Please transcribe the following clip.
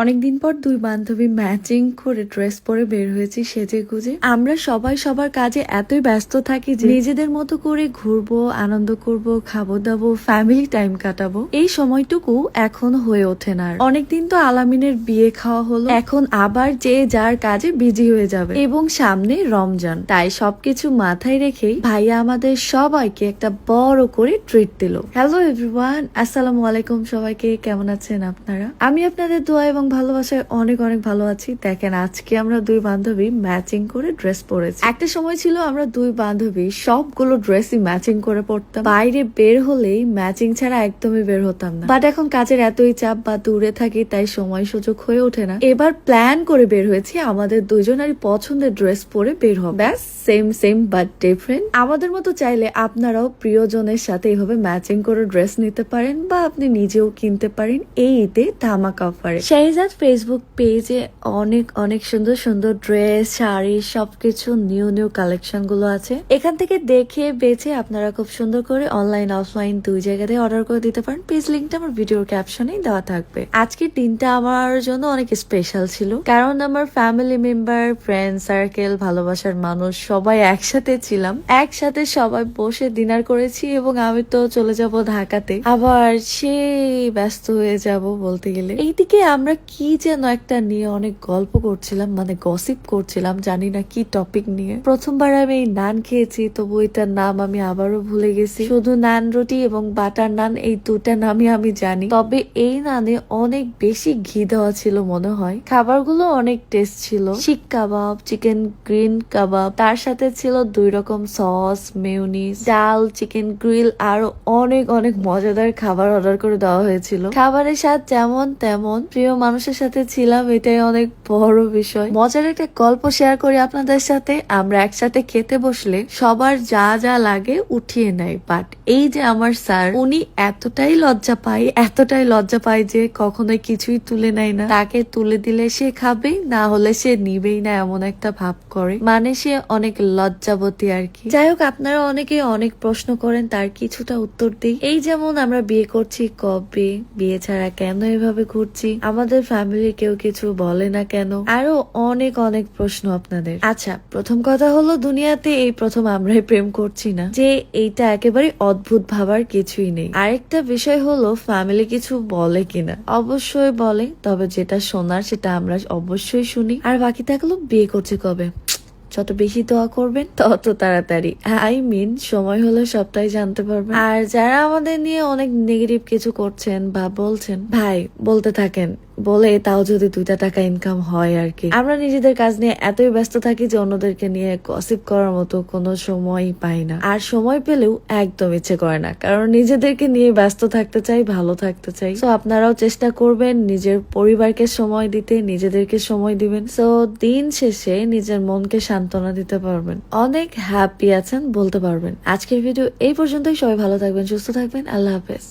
অনেকদিন পর দুই বান্ধবী ম্যাচিং করে ড্রেস পরে বের হয়েছি সেজে গুজে। আমরা সবাই সবার কাজে এতই ব্যস্ত থাকি যে নিজেদের মতো করে ঘুরবো, আনন্দ করব, খাবো দাবো, ফ্যামিলি টাইম কাটাবো, এই সময়টুকু এখন হয়ে ওঠে না। অনেকদিন তো আলামিনের বিয়ে খাওয়া হলো, এখন আবার যে যার কাজে বিজি হয়ে যাবে এবং সামনে রমজান। তাই সবকিছু মাথায় রেখেই ভাইয়া আমাদের সবাইকে একটা বড় করে ট্রিট দিল। হ্যালো এভরিওয়ান, আসসালামু আলাইকুম সবাইকে, কেমন আছেন আপনারা? আমি আপনাদের দোয়া এবং ভালোবাসায় অনেক অনেক ভালো আছি। দেখেন আজকে আমরা দুই বান্ধবী ম্যাচিং করে ড্রেস পরেছি। একটা সময় ছিল আমরা দুই বান্ধবী সবগুলো ড্রেসই ম্যাচিং করে পরতাম, বাইরে বের হলেই ম্যাচিং ছাড়া একদমই বের হতাম না। বাট এখন কাজের এতই চাপ বা দূরে থাকি, তাই সময় সুযোগ হয়ে ওঠে না। এবার প্ল্যান করে বের হয়েছি আমাদের দুজনেরই পছন্দের ড্রেস পরে বের হবে। ব্যাস সেম সেম বাট ডিফারেন্ট। আমাদের মতো চাইলে আপনারাও প্রিয়জনের সাথে এইভাবে ম্যাচিং করে ড্রেস নিতে পারেন বা আপনি নিজেও কিনতে পারেন এই ঈদে ধামাকা অফারে। শাহিজাদ ফেসবুক পেজে অনেক অনেক সুন্দর সুন্দর ড্রেস, শাড়ি, সবকিছু নিউ নিউ কালেকশন গুলো আছে। এখান থেকে দেখে বেছে আপনারা খুব সুন্দর করে অনলাইন অফলাইন দুই জায়গাতে অর্ডার করে দিতে পারেন। পেজ লিঙ্কটা আমার ভিডিওর ক্যাপশনেই দেওয়া থাকবে। আজকের দিনটা আমার জন্য অনেক স্পেশাল ছিল, কারণ আমার ফ্যামিলি মেম্বার, ফ্রেন্ড সার্কেল, ভালোবাসার মানুষ সবাই একসাথে ছিলাম। একসাথে সবাই বসে ডিনার করেছি এবং আমি তো চলে যাব ঢাকাতে, আবার সে ব্যস্ত হয়ে যাব বলতে গেলে। এইদিকে আমরা কি যেন একটা নিয়ে অনেক গল্প করছিলাম, মানে গসিপ করছিলাম, জানি না কি টপিক নিয়ে। প্রথমবার আমি এই নান খেয়েছি, তবু এটার নাম আমি আবারও ভুলে গেছি। শুধু নান রুটি এবং বাটার নান, এই দুটা নামই আমি জানি। তবে এই নানে অনেক বেশি ঘি দেওয়া ছিল মনে হয়। খাবারগুলো অনেক টেস্ট ছিল। শিক কাবাব, চিকেন গ্রিন কাবাব, তার সাথে ছিল 2 রকম সস, মেয়োনিজ, ডাল, চিকেন গ্রিল, আরো অনেক অনেক মজাদার খাবার অর্ডার করে দেওয়া হয়েছিল। খাবারের স্বাদ যেমন তেমন, প্রিয় মানুষের সাথে ছিলাম, এটাই অনেক বড় বিষয়। মজার একটা গল্প শেয়ার করি আপনাদের সাথে। আমরা একসাথে খেতে বসলে সবার যা যা লাগে উঠিয়ে নেয়, বাট এই যে আমার স্যার, উনি এতটাই লজ্জা পায় যে কখনোই কিছুই তুলে নেয় না। তাকে তুলে দিলে সে খাবে, না হলে সে নিবেই না, এমন একটা ভাব করে। মানে সে অনেক লজ্জাবতী আর কি। যাই হোক, আপনারা অনেকে অনেক প্রশ্ন করেন, তার কিছুটা উত্তর দিই। এই যেমন আমরা বিয়ে করছি কবে, বিয়ে ছাড়া কেন এভাবে ঘুরছি, আমাদের ফ্যামিলি কেউ কিছু বলে না কেন, আরো অনেক অনেক প্রশ্ন আপনাদের। আচ্ছা, প্রথম কথা হলো দুনিয়াতে এই প্রথম আমরাই প্রেম করছি না, যে এইটা একেবারে অদ্ভুত ভাবার কিছুই নেই। আরেকটা বিষয় হলো ফ্যামিলি কিছু বলে কিনা, অবশ্যই বলে, তবে যেটা শোনার সেটা আমরা অবশ্যই শুনি। আর বাকি থাকলো বিয়ে করছে কবে, যত বেশি দোয়া করবেন তত তাড়াতাড়ি, সময় হলে সবটাই জানতে পারবেন। আর যারা আমাদের নিয়ে অনেক নেগেটিভ কিছু করছেন বা বলছেন, ভাই বলতে থাকেন, বলে তাও যদি 2টা টাকা ইনকাম হয় আর কি। আমরা নিজেদের কাজ নিয়ে এতই ব্যস্ত থাকি যে অন্যদেরকে নিয়ে গসিপ করার মতো কোনো সময়ই পাই না। আর সময় পেলেও একদম ইচ্ছে করে না, কারণ নিজেদেরকে নিয়ে ব্যস্ত থাকতে চাই, ভালো থাকতে চাই। সো আপনারাও চেষ্টা করবেন নিজের পরিবারকে সময় দিতে, নিজেদেরকে সময় দিবেন। সো দিন শেষে নিজের মনকে সান্ত্বনা দিতে পারবেন, অনেক হ্যাপি আছেন বলতে পারবেন। আজকের ভিডিও এই পর্যন্তই। সবাই ভালো থাকবেন, সুস্থ থাকবেন, আল্লাহ হাফেজ।